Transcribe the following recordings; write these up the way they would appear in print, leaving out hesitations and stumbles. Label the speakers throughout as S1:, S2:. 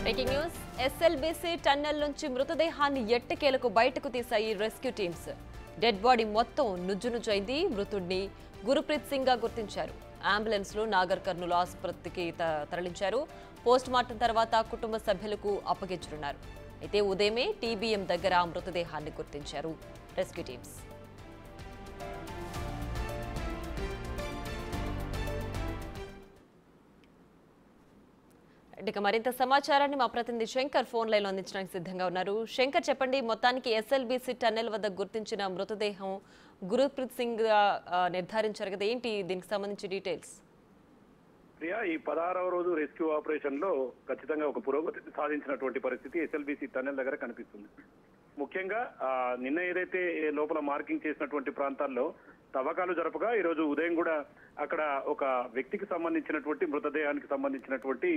S1: Breaking news SLBC tunnel నుంచి మృతదేహాన్ని ఎట్టకేలకు బయటకు తీశాయి రెస్క్యూ టీమ్స్. డెడ్ బాడీ మొత్తం నుజ్జునుజ్జైంది. మృతుడిని గురుప్రీత్ సింగ్ గా గుర్తించారు. అంబులెన్స్ లో నాగర్ కర్నూలు ఆసుపత్రికి తరలించారు. పోస్ట్ మార్టం తర్వాత కుటుంబ సభ్యులకు అప్పగించనున్నారు. అయితే ఉదయమే టీబీఎం దగ్గర మృతదేహాన్ని గుర్తించారు రెస్క్యూ టీమ్స్. ఇక మరింత సమాచారాన్ని మా ప్రతినిధి శంకర్ ఫోన్ లైన్ లో అందించడానికి సిద్ధంగా ఉన్నారు. శంకర్, చెప్పండి, మొత్తానికి ఎస్ఎల్బీసీ టన్నెల్ వద్ద గుర్తించిన మృతదేహం గురుప్రీత్ సింగ్ నిర్ధారించారు కదా, ఏంటి దీనికి సంబంధించి డీటెయిల్స్?
S2: ప్రియా, ఈ 16వ రోజు రెస్క్యూ ఆపరేషన్ లో ఖచ్చితంగా ఒక పురోగతి సాధించినటువంటి పరిస్థితి ఎస్ఎల్బీసీ టన్నెల్ దగ్గర కనిపిస్తుంది. ముఖ్యంగా నిన్న ఏదైతే లోపల మార్కింగ్ చేసినటువంటి ప్రాంతాల్లో తవ్వకాలు జరపగా ఈ రోజు ఉదయం కూడా అక్కడ ఒక వ్యక్తికి సంబంధించినటువంటి మృతదేహానికి సంబంధించినటువంటి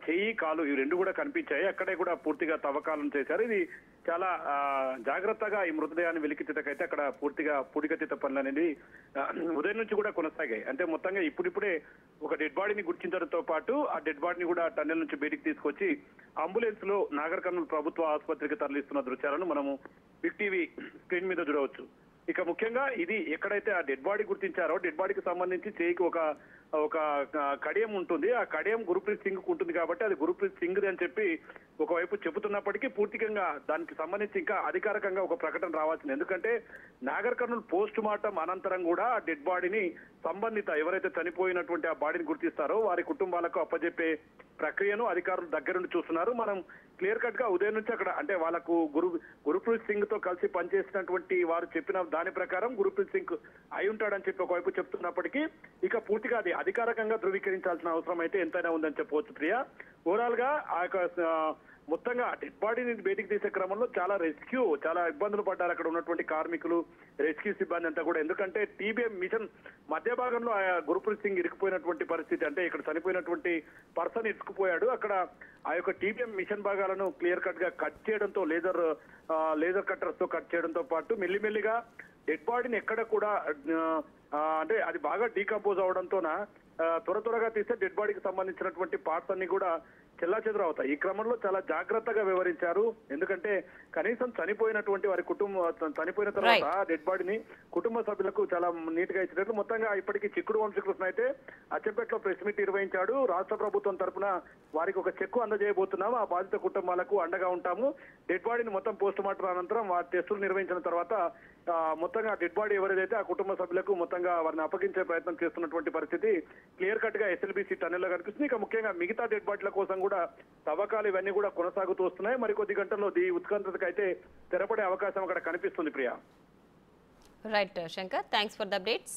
S2: చెయ్యి, కాలు ఈ రెండు కూడా కనిపించాయి. అక్కడే కూడా పూర్తిగా తవ్వకాలను చేశారు. ఇది చాలా జాగ్రత్తగా ఈ మృతదేహాన్ని వెలికితేటకైతే అక్కడ పూర్తిగా పూడికతీత పనులు అనేది ఉదయం నుంచి కూడా కొనసాగాయి. అంటే మొత్తంగా ఇప్పుడిప్పుడే ఒక డెడ్ బాడీని గుర్తించడంతో పాటు ఆ డెడ్ బాడీని కూడా టన్నెల్ నుంచి బయటికి తీసుకొచ్చి అంబులెన్స్ లో నాగర్ కర్నూలు ప్రభుత్వ ఆసుపత్రికి తరలిస్తున్న దృశ్యాలను మనము బిగ్ టీవీ స్క్రీన్ మీద చూడవచ్చు. ఇక ముఖ్యంగా ఇది ఎక్కడైతే ఆ డెడ్ బాడీ గుర్తించారో డెడ్ బాడీకి సంబంధించి చేయికి ఒక కడియం ఉంటుంది. ఆ కడియం గురుప్రీత్ సింగ్ ఉంటుంది కాబట్టి అది గురుప్రీత్ సింగ్ అని చెప్పి ఒకవైపు చెబుతున్నప్పటికీ పూర్తిగా దానికి సంబంధించి ఇంకా అధికారికంగా ఒక ప్రకటన రావాల్సింది. ఎందుకంటే నాగర్ కర్నూలు పోస్ట్ మార్టం అనంతరం కూడా ఆ డెడ్ బాడీని సంబంధిత ఎవరైతే చనిపోయినటువంటి ఆ బాడీని గుర్తిస్తారో వారి కుటుంబాలకు అప్పజెప్పే ప్రక్రియను అధికారులు దగ్గరుండి చూస్తున్నారు. మనం క్లియర్ కట్ గా ఉదయం నుంచి అక్కడ అంటే వాళ్ళకు గురుప్రీత్ సింగ్ తో కలిసి పనిచేసినటువంటి వారు చెప్పిన దాని ప్రకారం గురుప్రీత్ సింగ్ అయి ఉంటాడని చెప్పి ఒకవైపు చెప్తున్నప్పటికీ ఇక పూర్తిగా అది అధికారికంగా ధృవీకరించాల్సిన అవసరం అయితే ఎంతైనా ఉందని చెప్పవచ్చు. ప్రియా, ఓవరాల్ గా ఆ యొక్క మొత్తంగా డెడ్ బాడీని బయటికి తీసే క్రమంలో చాలా ఇబ్బందులు పడ్డారు అక్కడ ఉన్నటువంటి కార్మికులు, రెస్క్యూ సిబ్బంది అంతా కూడా. ఎందుకంటే టీబీఎం మిషన్ మధ్య భాగంలో ఆ గురుప్రీత్ సింగ్ ఇరుక్కుపోయినటువంటి పరిస్థితి, అంటే ఇక్కడ చనిపోయినటువంటి పర్సన్ ఇరుక్కుపోయాడు. అక్కడ ఆ యొక్క టీబీఎం మిషన్ భాగాలను క్లియర్ కట్ గా కట్ చేయడంతో లేజర్ కట్టర్స్ తో కట్ చేయడంతో పాటు మెల్లిమెల్లిగా డెడ్ బాడీని ఎక్కడ కూడా అంటే అది బాగా డీకంపోజ్ అవడంతోన త్వరగా తీస్తే డెడ్ బాడీకి సంబంధించినటువంటి పార్ట్స్ అన్ని కూడా చెల్లాచెదురు అవుతాయి. ఈ క్రమంలో చాలా జాగ్రత్తగా వివరించారు. ఎందుకంటే కనీసం చనిపోయినటువంటి వారి చనిపోయిన తర్వాత డెడ్ బాడీని కుటుంబ సభ్యులకు చాలా నీట్ గా ఇచ్చినట్లు. మొత్తంగా ఇప్పటికీ చిక్కుడు వంశకృష్ణ అయితే అచ్చంపేటలో ప్రెస్ మీట్ నిర్వహించాడు. రాష్ట్ర ప్రభుత్వం తరఫున వారికి ఒక చెక్కు అందజేయబోతున్నాము, ఆ బాధిత కుటుంబాలకు అండగా ఉంటాము. డెడ్ బాడీని మొత్తం పోస్ట్ మార్టం అనంతరం వారి టెస్టులు నిర్వహించిన తర్వాత మొత్తంగా డెడ్ బాడీ ఎవరైతే ఆ కుటుంబ సభ్యులకు మొత్తంగా వారిని అప్పగించే ప్రయత్నం చేస్తున్నటువంటి పరిస్థితి క్లియర్ కట్ గా ఎస్ఎల్బీసీ టన్నెల్ లో కనిపిస్తుంది. ఇక ముఖ్యంగా మిగతా డెడ్ బాడీల కోసం కూడా తవ్వకాలు ఇవన్నీ కూడా కొనసాగుతూ వస్తున్నాయి. మరికొద్ది గంటల్లో ఈ ఉత్కంఠతకు అయితే తెరపడే అవకాశం అక్కడ కనిపిస్తుంది. Priya.
S1: Right Shankar, thanks for the updates.